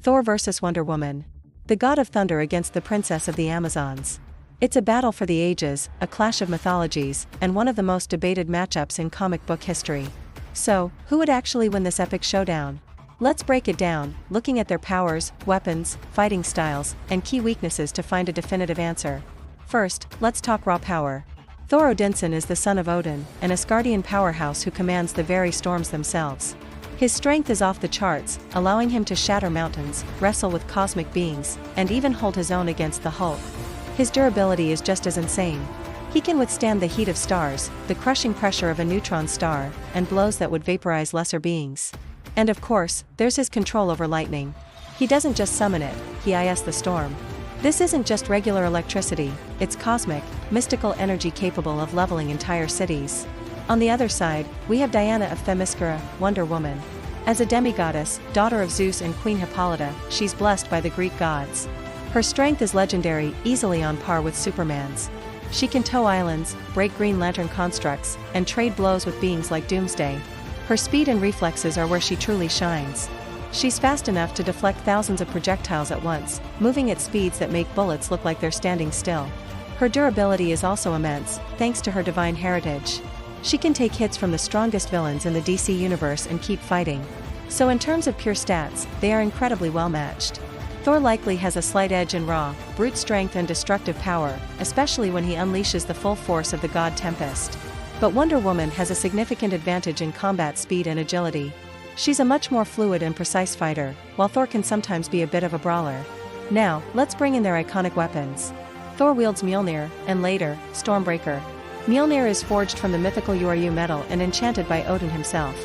Thor vs. Wonder Woman. The god of thunder against the princess of the Amazons. It's a battle for the ages, a clash of mythologies, and one of the most debated matchups in comic book history. So, who would actually win this epic showdown? Let's break it down, looking at their powers, weapons, fighting styles, and key weaknesses to find a definitive answer. First, let's talk raw power. Thor Odinson is the son of Odin, an Asgardian powerhouse who commands the very storms themselves. His strength is off the charts, allowing him to shatter mountains, wrestle with cosmic beings, and even hold his own against the Hulk. His durability is just as insane. He can withstand the heat of stars, the crushing pressure of a neutron star, and blows that would vaporize lesser beings. And of course, there's his control over lightning. He doesn't just summon it, he is the storm. This isn't just regular electricity, it's cosmic, mystical energy capable of leveling entire cities. On the other side, we have Diana of Themyscira, Wonder Woman. As a demigoddess, daughter of Zeus and Queen Hippolyta, she's blessed by the Greek gods. Her strength is legendary, easily on par with Superman's. She can tow islands, break Green Lantern constructs, and trade blows with beings like Doomsday. Her speed and reflexes are where she truly shines. She's fast enough to deflect thousands of projectiles at once, moving at speeds that make bullets look like they're standing still. Her durability is also immense, thanks to her divine heritage. She can take hits from the strongest villains in the DC universe and keep fighting. So in terms of pure stats, they are incredibly well matched. Thor likely has a slight edge in raw, brute strength and destructive power, especially when he unleashes the full force of the god Tempest. But Wonder Woman has a significant advantage in combat speed and agility. She's a much more fluid and precise fighter, while Thor can sometimes be a bit of a brawler. Now, let's bring in their iconic weapons. Thor wields Mjolnir, and later, Stormbreaker. Mjolnir is forged from the mythical Yoru metal and enchanted by Odin himself.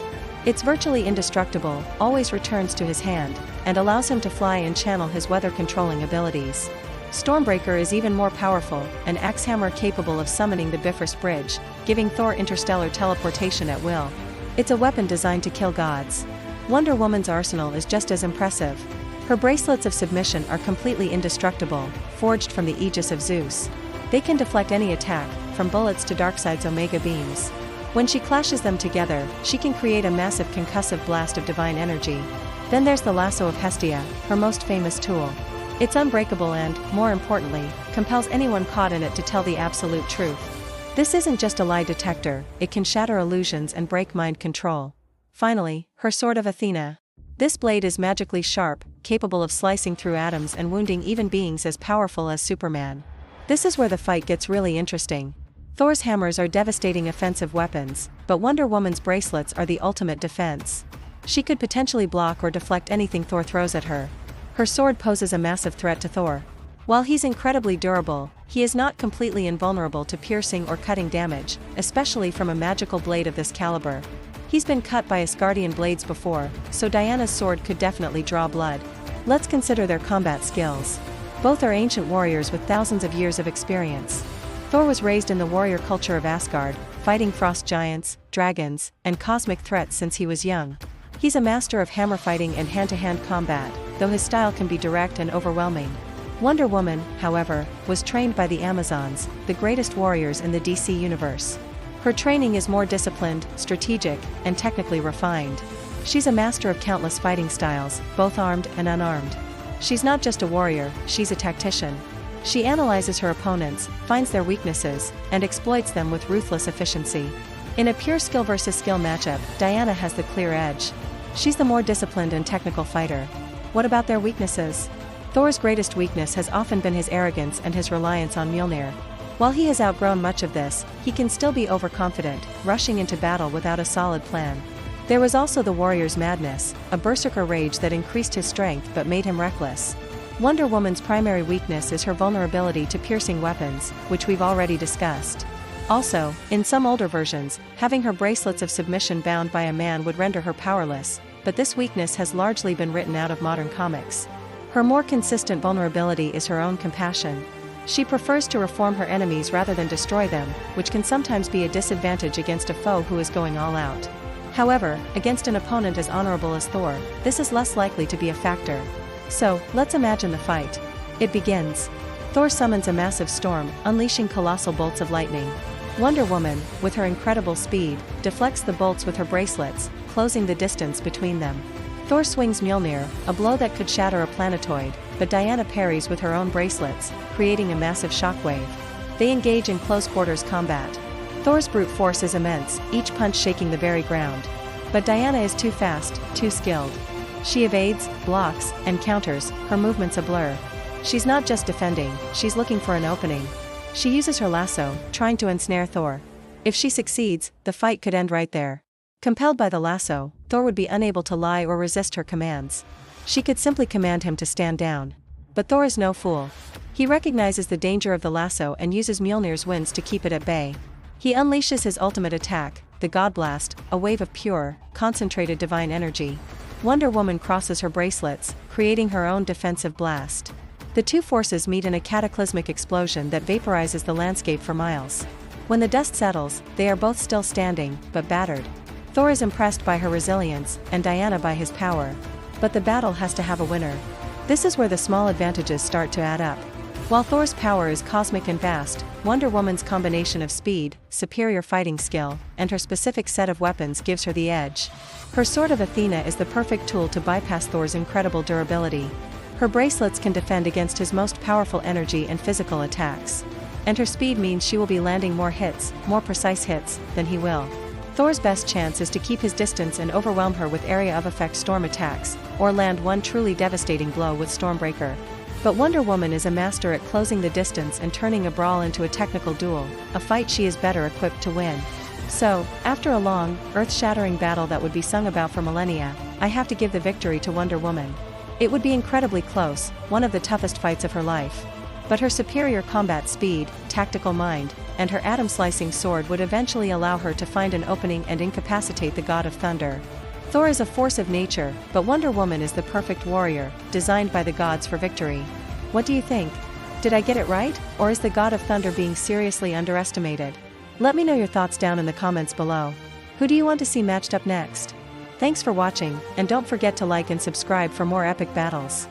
It's virtually indestructible, always returns to his hand, and allows him to fly and channel his weather-controlling abilities. Stormbreaker is even more powerful, an axe hammer capable of summoning the Bifrost Bridge, giving Thor interstellar teleportation at will. It's a weapon designed to kill gods. Wonder Woman's arsenal is just as impressive. Her bracelets of submission are completely indestructible, forged from the aegis of Zeus. They can deflect any attack, from bullets to Darkseid's Omega beams. When she clashes them together, she can create a massive concussive blast of divine energy. Then there's the lasso of Hestia, her most famous tool. It's unbreakable and, more importantly, compels anyone caught in it to tell the absolute truth. This isn't just a lie detector, it can shatter illusions and break mind control. Finally, her sword of Athena. This blade is magically sharp, capable of slicing through atoms and wounding even beings as powerful as Superman. This is where the fight gets really interesting. Thor's hammers are devastating offensive weapons, but Wonder Woman's bracelets are the ultimate defense. She could potentially block or deflect anything Thor throws at her. Her sword poses a massive threat to Thor. While he's incredibly durable, he is not completely invulnerable to piercing or cutting damage, especially from a magical blade of this caliber. He's been cut by Asgardian blades before, so Diana's sword could definitely draw blood. Let's consider their combat skills. Both are ancient warriors with thousands of years of experience. Thor was raised in the warrior culture of Asgard, fighting frost giants, dragons, and cosmic threats since he was young. He's a master of hammer fighting and hand-to-hand combat, though his style can be direct and overwhelming. Wonder Woman, however, was trained by the Amazons, the greatest warriors in the DC universe. Her training is more disciplined, strategic, and technically refined. She's a master of countless fighting styles, both armed and unarmed. She's not just a warrior, she's a tactician. She analyzes her opponents, finds their weaknesses, and exploits them with ruthless efficiency. In a pure skill versus skill matchup, Diana has the clear edge. She's the more disciplined and technical fighter. What about their weaknesses? Thor's greatest weakness has often been his arrogance and his reliance on Mjolnir. While he has outgrown much of this, he can still be overconfident, rushing into battle without a solid plan. There was also the warrior's madness, a berserker rage that increased his strength but made him reckless. Wonder Woman's primary weakness is her vulnerability to piercing weapons, which we've already discussed. Also, in some older versions, having her bracelets of submission bound by a man would render her powerless, but this weakness has largely been written out of modern comics. Her more consistent vulnerability is her own compassion. She prefers to reform her enemies rather than destroy them, which can sometimes be a disadvantage against a foe who is going all out. However, against an opponent as honorable as Thor, this is less likely to be a factor. So, let's imagine the fight. It begins. Thor summons a massive storm, unleashing colossal bolts of lightning. Wonder Woman, with her incredible speed, deflects the bolts with her bracelets, closing the distance between them. Thor swings Mjolnir, a blow that could shatter a planetoid, but Diana parries with her own bracelets, creating a massive shockwave. They engage in close-quarters combat. Thor's brute force is immense, each punch shaking the very ground. But Diana is too fast, too skilled. She evades, blocks, and counters, her movements a blur. She's not just defending, she's looking for an opening. She uses her lasso, trying to ensnare Thor. If she succeeds, the fight could end right there. Compelled by the lasso, Thor would be unable to lie or resist her commands. She could simply command him to stand down. But Thor is no fool. He recognizes the danger of the lasso and uses Mjolnir's winds to keep it at bay. He unleashes his ultimate attack, the God Blast, a wave of pure, concentrated divine energy. Wonder Woman crosses her bracelets, creating her own defensive blast. The two forces meet in a cataclysmic explosion that vaporizes the landscape for miles. When the dust settles, they are both still standing, but battered. Thor is impressed by her resilience, and Diana by his power. But the battle has to have a winner. This is where the small advantages start to add up. While Thor's power is cosmic and vast, Wonder Woman's combination of speed, superior fighting skill, and her specific set of weapons gives her the edge. Her Sword of Athena is the perfect tool to bypass Thor's incredible durability. Her bracelets can defend against his most powerful energy and physical attacks. And her speed means she will be landing more hits, more precise hits, than he will. Thor's best chance is to keep his distance and overwhelm her with area of effect storm attacks, or land one truly devastating blow with Stormbreaker. But Wonder Woman is a master at closing the distance and turning a brawl into a technical duel, a fight she is better equipped to win. So, after a long, earth-shattering battle that would be sung about for millennia, I have to give the victory to Wonder Woman. It would be incredibly close, one of the toughest fights of her life. But her superior combat speed, tactical mind, and her atom-slicing sword would eventually allow her to find an opening and incapacitate the God of Thunder. Thor is a force of nature, but Wonder Woman is the perfect warrior, designed by the gods for victory. What do you think? Did I get it right, or is the God of Thunder being seriously underestimated? Let me know your thoughts down in the comments below. Who do you want to see matched up next? Thanks for watching, and don't forget to like and subscribe for more epic battles.